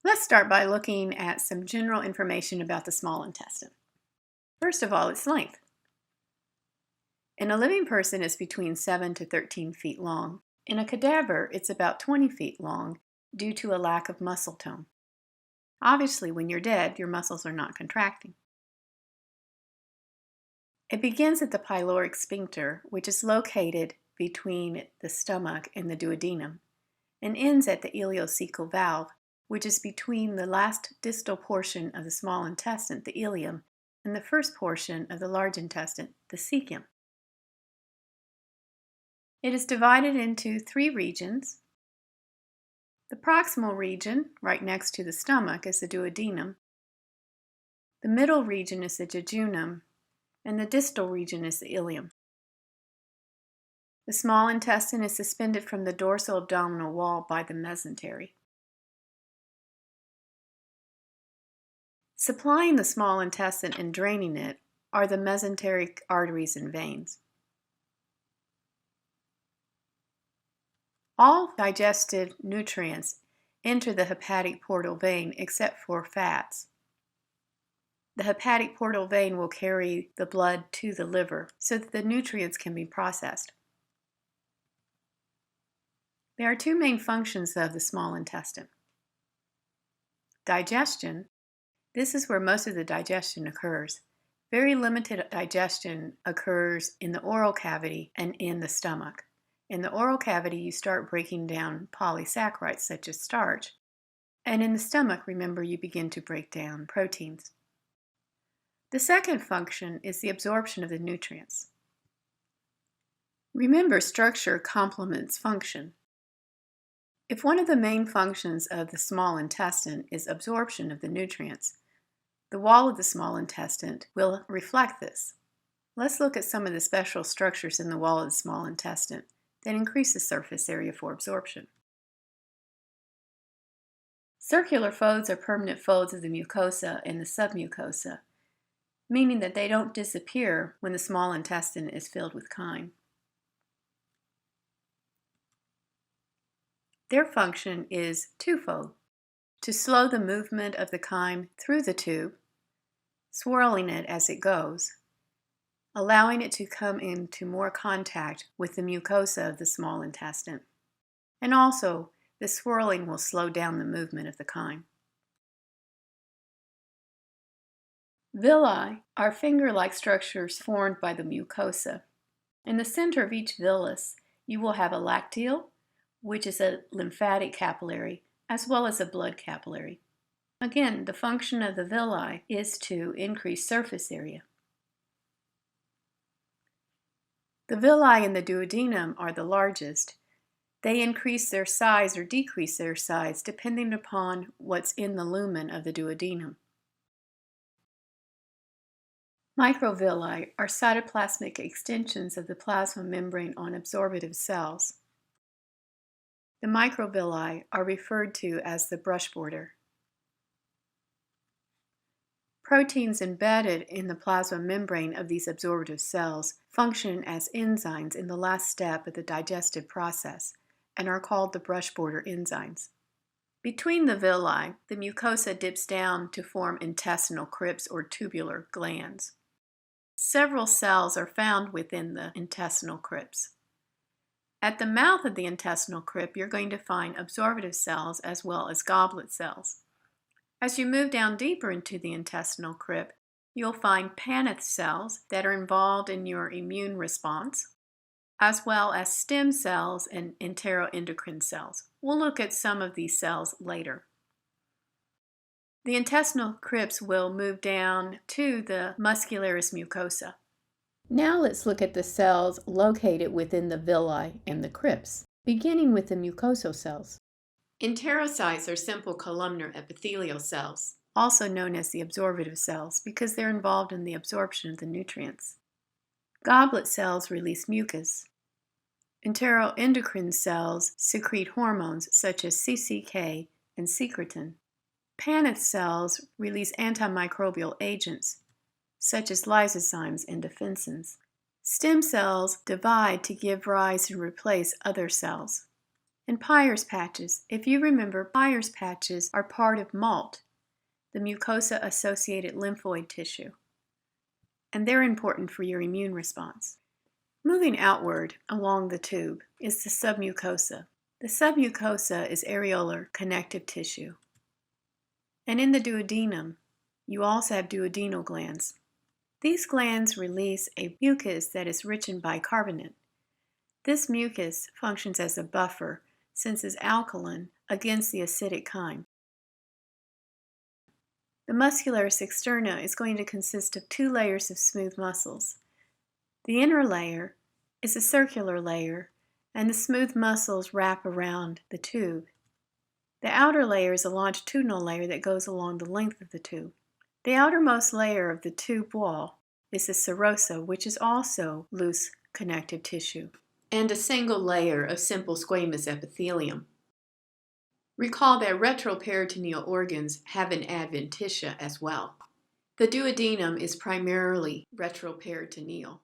Let's start by looking at some general information about the small intestine. First of all, its length. In a living person, it's between 7 to 13 feet long. In a cadaver, it's about 20 feet long due to a lack of muscle tone. Obviously, when you're dead, your muscles are not contracting. It begins at the pyloric sphincter, which is located between the stomach and the duodenum, and ends at the ileocecal valve, which is between the last distal portion of the small intestine, the ileum, and the first portion of the large intestine, the cecum. It is divided into 3 regions. The proximal region, right next to the stomach, is the duodenum. The middle region is the jejunum, and the distal region is the ileum. The small intestine is suspended from the dorsal abdominal wall by the mesentery. Supplying the small intestine and draining it are the mesenteric arteries and veins. All digested nutrients enter the hepatic portal vein except for fats. The hepatic portal vein will carry the blood to the liver so that the nutrients can be processed. There are 2 main functions of the small intestine. Digestion. This is where most of the digestion occurs. Very limited digestion occurs in the oral cavity and in the stomach. In the oral cavity, you start breaking down polysaccharides such as starch. And in the stomach, remember, you begin to break down proteins. The second function is the absorption of the nutrients. Remember, structure complements function. If one of the main functions of the small intestine is absorption of the nutrients, the wall of the small intestine will reflect this. Let's look at some of the special structures in the wall of the small intestine that increase the surface area for absorption. Circular folds are permanent folds of the mucosa and the submucosa, meaning that they don't disappear when the small intestine is filled with chyme. Their function is twofold: to slow the movement of the chyme through the tube, swirling it as it goes, allowing it to come into more contact with the mucosa of the small intestine. And also, the swirling will slow down the movement of the chyme. Villi are finger-like structures formed by the mucosa. In the center of each villus, you will have a lacteal, which is a lymphatic capillary, as well as a blood capillary. Again, the function of the villi is to increase surface area. The villi in the duodenum are the largest. They increase their size or decrease their size depending upon what's in the lumen of the duodenum. Microvilli are cytoplasmic extensions of the plasma membrane on absorptive cells. The microvilli are referred to as the brush border. Proteins embedded in the plasma membrane of these absorptive cells function as enzymes in the last step of the digestive process and are called the brush border enzymes. Between the villi, the mucosa dips down to form intestinal crypts or tubular glands. Several cells are found within the intestinal crypts. At the mouth of the intestinal crypt, you're going to find absorptive cells as well as goblet cells. As you move down deeper into the intestinal crypt, you'll find Paneth cells that are involved in your immune response, as well as stem cells and enteroendocrine cells. We'll look at some of these cells later. The intestinal crypts will move down to the muscularis mucosa. Now let's look at the cells located within the villi and the crypts, beginning with the mucosal cells. Enterocytes are simple columnar epithelial cells, also known as the absorptive cells because they're involved in the absorption of the nutrients. Goblet cells release mucus. Enteroendocrine cells secrete hormones such as CCK and secretin. Paneth cells release antimicrobial agents such as lysozymes and defensins. Stem cells divide to give rise and replace other cells. And Peyer's patches. If you remember, Peyer's patches are part of MALT, the mucosa-associated lymphoid tissue, and they're important for your immune response. Moving outward along the tube is the submucosa. The submucosa is areolar connective tissue. And in the duodenum, you also have duodenal glands. These glands release a mucus that is rich in bicarbonate. This mucus functions as a buffer, since it's alkaline, against the acidic chyme. The muscularis externa is going to consist of 2 layers of smooth muscles. The inner layer is a circular layer, and the smooth muscles wrap around the tube. The outer layer is a longitudinal layer that goes along the length of the tube. The outermost layer of the tube wall is the serosa, which is also loose connective tissue, and a single layer of simple squamous epithelium. Recall that retroperitoneal organs have an adventitia as well. The duodenum is primarily retroperitoneal.